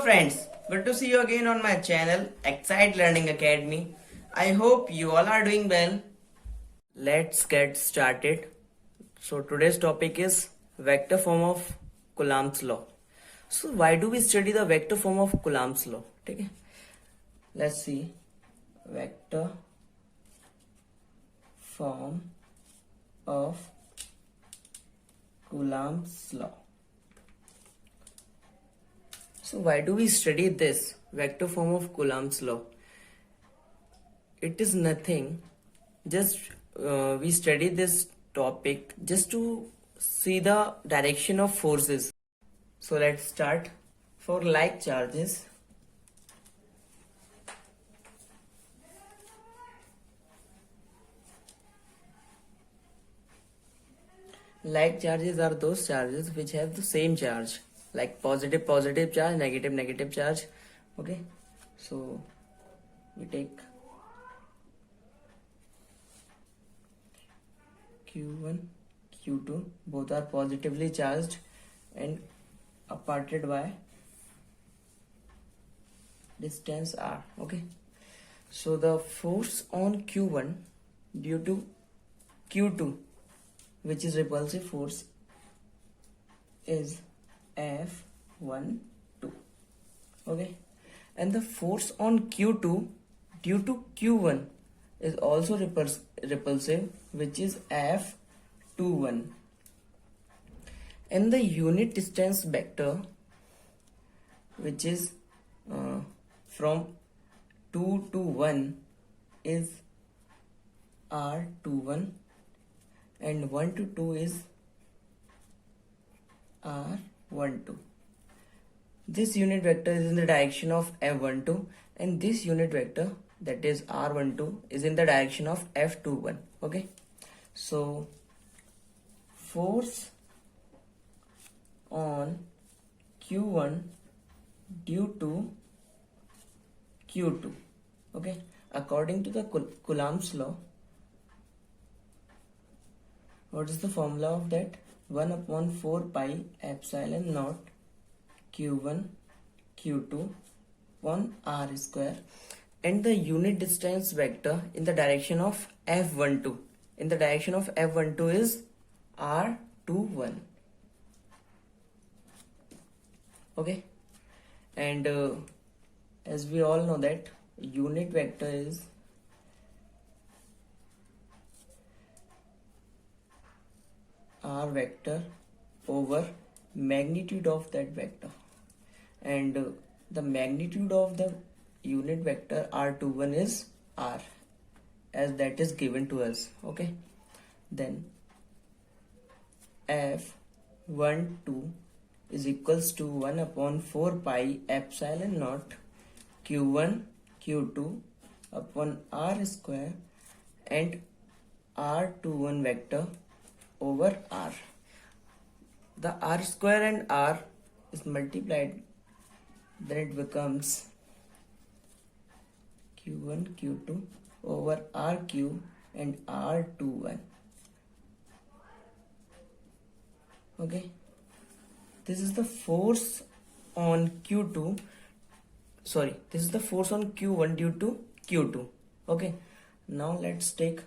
friends, good to see you again on my channel Excite Learning Academy. I hope you all are doing well. Let's get started. So today's topic is vector form of Coulomb's law. So why do we study the vector form of Coulomb's law? Okay. Let's see vector form of Coulomb's law. So why do we study this vector form of Coulomb's law? It is nothing, just we study this topic just to see the direction of forces. So let's start. For like charges, like charges are those charges which have the same charge, like positive charge, negative charge. Okay, so we take q1 q2, both are positively charged and aparted by distance r. Okay, so the force on q1 due to q2, which is repulsive force, is F12. Okay, and the force on q2 due to q1 is also repulsive, which is F21, and the unit distance vector, which is from 2 to 1, is R21, and 1 to 2 is R12. This unit vector is in the direction of F12, and this unit vector, that is R12, is in the direction of F21. Okay, so force on Q1 due to Q2. Okay, according to the Coulomb's law, what is the formula of that? 1 upon 4 pi epsilon naught q1 q2 upon r square, and the unit distance vector in the direction of F12. In the direction of F12 is R21. Okay, and as we all know that unit vector is r vector over magnitude of that vector, and the magnitude of the unit vector R21 is r, as that is given to us. Okay, then F12 is equals to 1 upon 4 pi epsilon naught q1 q2 upon r square and R21 vector over r. The r square and r is multiplied, then it becomes q1 q2 over rq and R21. Okay, this is the force on q2, sorry, this is the force on q1 due to q2. Okay, now let's take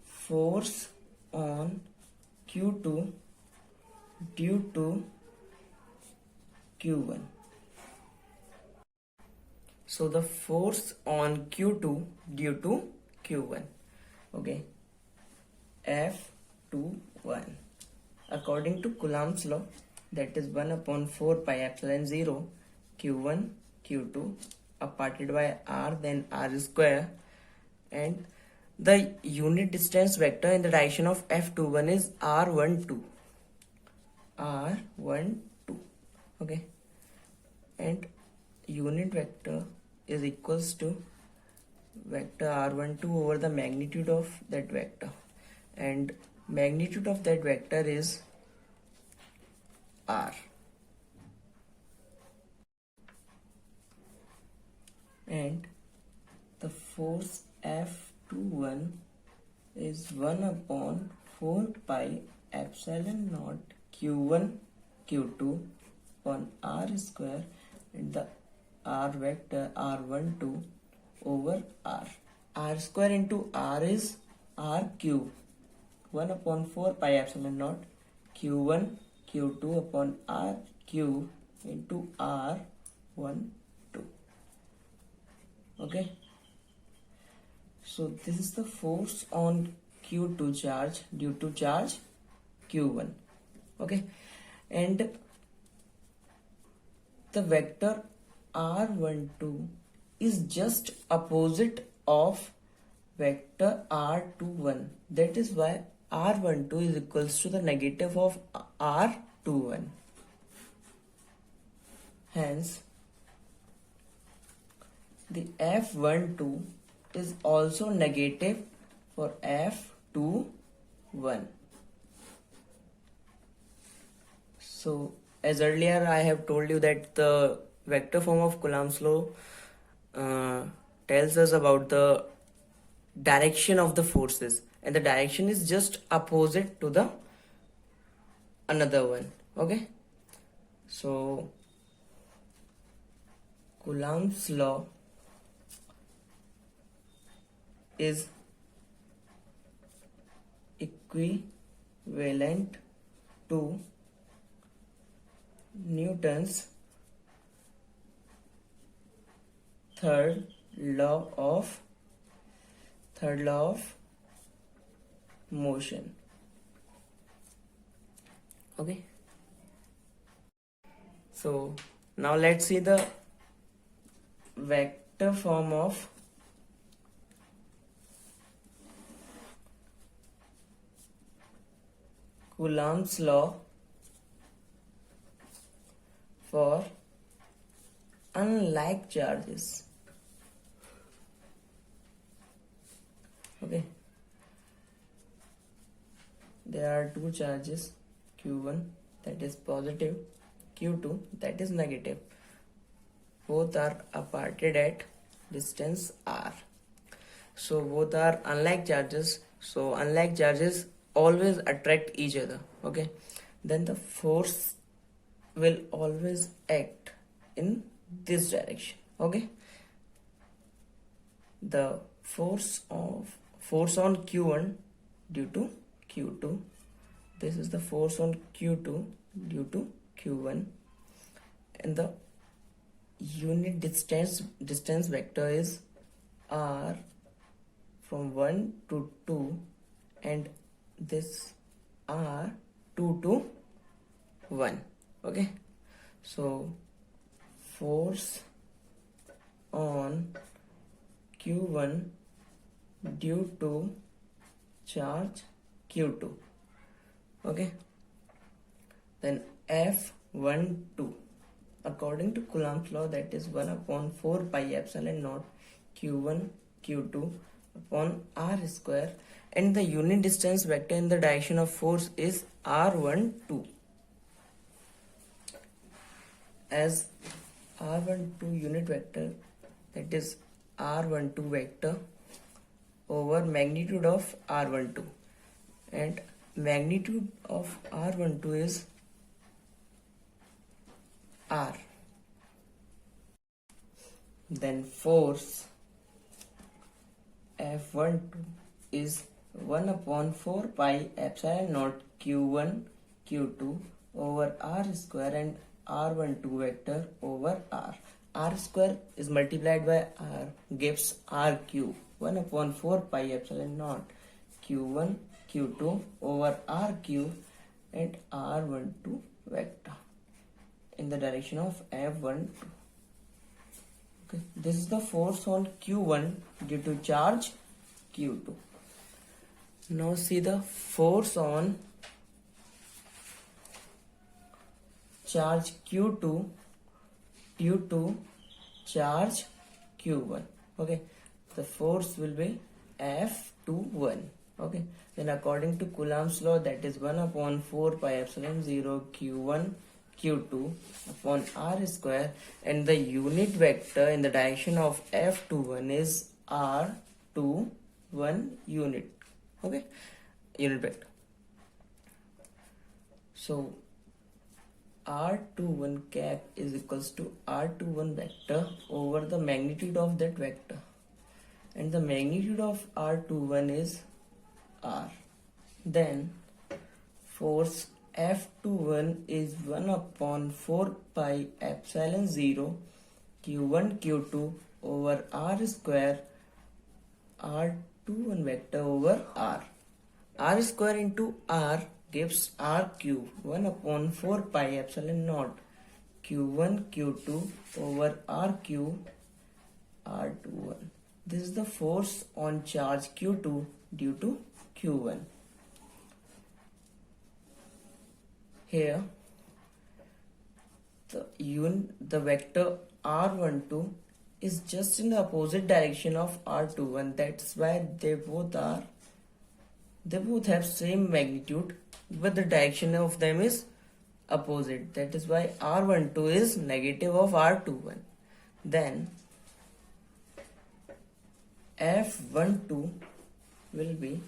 force on q2 due to q1. So the force on q2 due to q1, okay, F21, according to Coulomb's law, that is 1 upon 4 pi epsilon 0 q1 q2 aparted by r, then r square, and the unit distance vector in the direction of F21 is R12. Okay, and unit vector is equals to vector R12 over the magnitude of that vector, and magnitude of that vector is R, and the force F21 is 1 upon 4 pi epsilon naught q1 q2 upon r square and the r vector r12 over r. R square into r is r cube, 1 upon 4 pi epsilon naught q1 q2 upon r cube into r12. Okay, so this is the force on q2 charge due to charge q1. Okay, and the vector r12 is just opposite of vector r21. That is why r12 is equals to the negative of r21. Hence, the f12 is also negative for f21. So, as earlier I have told you that the vector form of Coulomb's law tells us about the direction of the forces, and the direction is just opposite to the another one. Okay, so Coulomb's law is equivalent to Newton's third law of motion. Okay, so now let's see the vector form of Coulomb's law for unlike charges. Okay, there are two charges, q1 that is positive, q2 that is negative. Both are aparted at distance r. So both are unlike charges. So unlike charges always attract each other. Okay, then the force will always act in this direction. Okay, the force on q1 due to q2, this is the force on q2 due to q1, and the unit distance vector is r from 1 to 2, and this r 2 to 1. Okay, so force on q1 due to charge q2. Okay, then f12 according to Coulomb's law, that is 1 upon 4 pi epsilon naught q1 q2 upon r square, and the unit distance vector in the direction of force is r12. As r12 unit vector, that is r12 vector over magnitude of r12, and magnitude of r12 is r. Then force f12 is 1 upon 4 pi epsilon naught q1 q2 over r square, and r12 vector over r square is multiplied by r gives r cube, 1 upon 4 pi epsilon naught q1 q2 over r cube, and r12 vector in the direction of f12. Okay, this is the force on q1 due to charge q2. Now see the force on charge q2 due to charge q1. Okay, the force will be f21. Okay, then according to Coulomb's law, that is 1 upon 4 pi epsilon 0 q1 q2 upon r square, and the unit vector in the direction of f21 is r21 unit. Okay, unit vector. So r21 cap is equals to r21 vector over the magnitude of that vector, and the magnitude of r21 is r. Then force F21 is 1 upon 4 pi epsilon 0 q1 q2 over r square r21 vector over r. R square into r gives r cube 1 upon 4 pi epsilon naught q1 q2 over r cube r21. This is the force on charge q2 due to q1. Here the vector r12 is just in the opposite direction of r21. That's why they both have same magnitude, but the direction of them is opposite. That is why r12 is negative of r21. Then F12 will be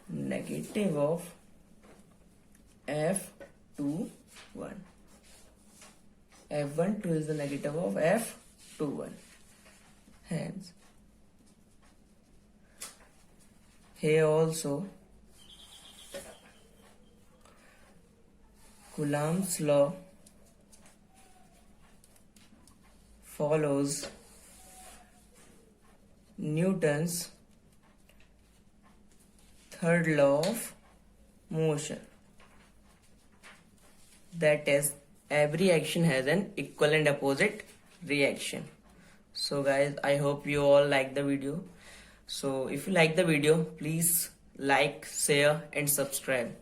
negative of F21. F12 is the negative of F21. Hence, here also Coulomb's law follows Newton's third law of motion, that is, every action has an equal and opposite reaction. So guys, I hope you all like the video. So if you like the video, please like, share and subscribe.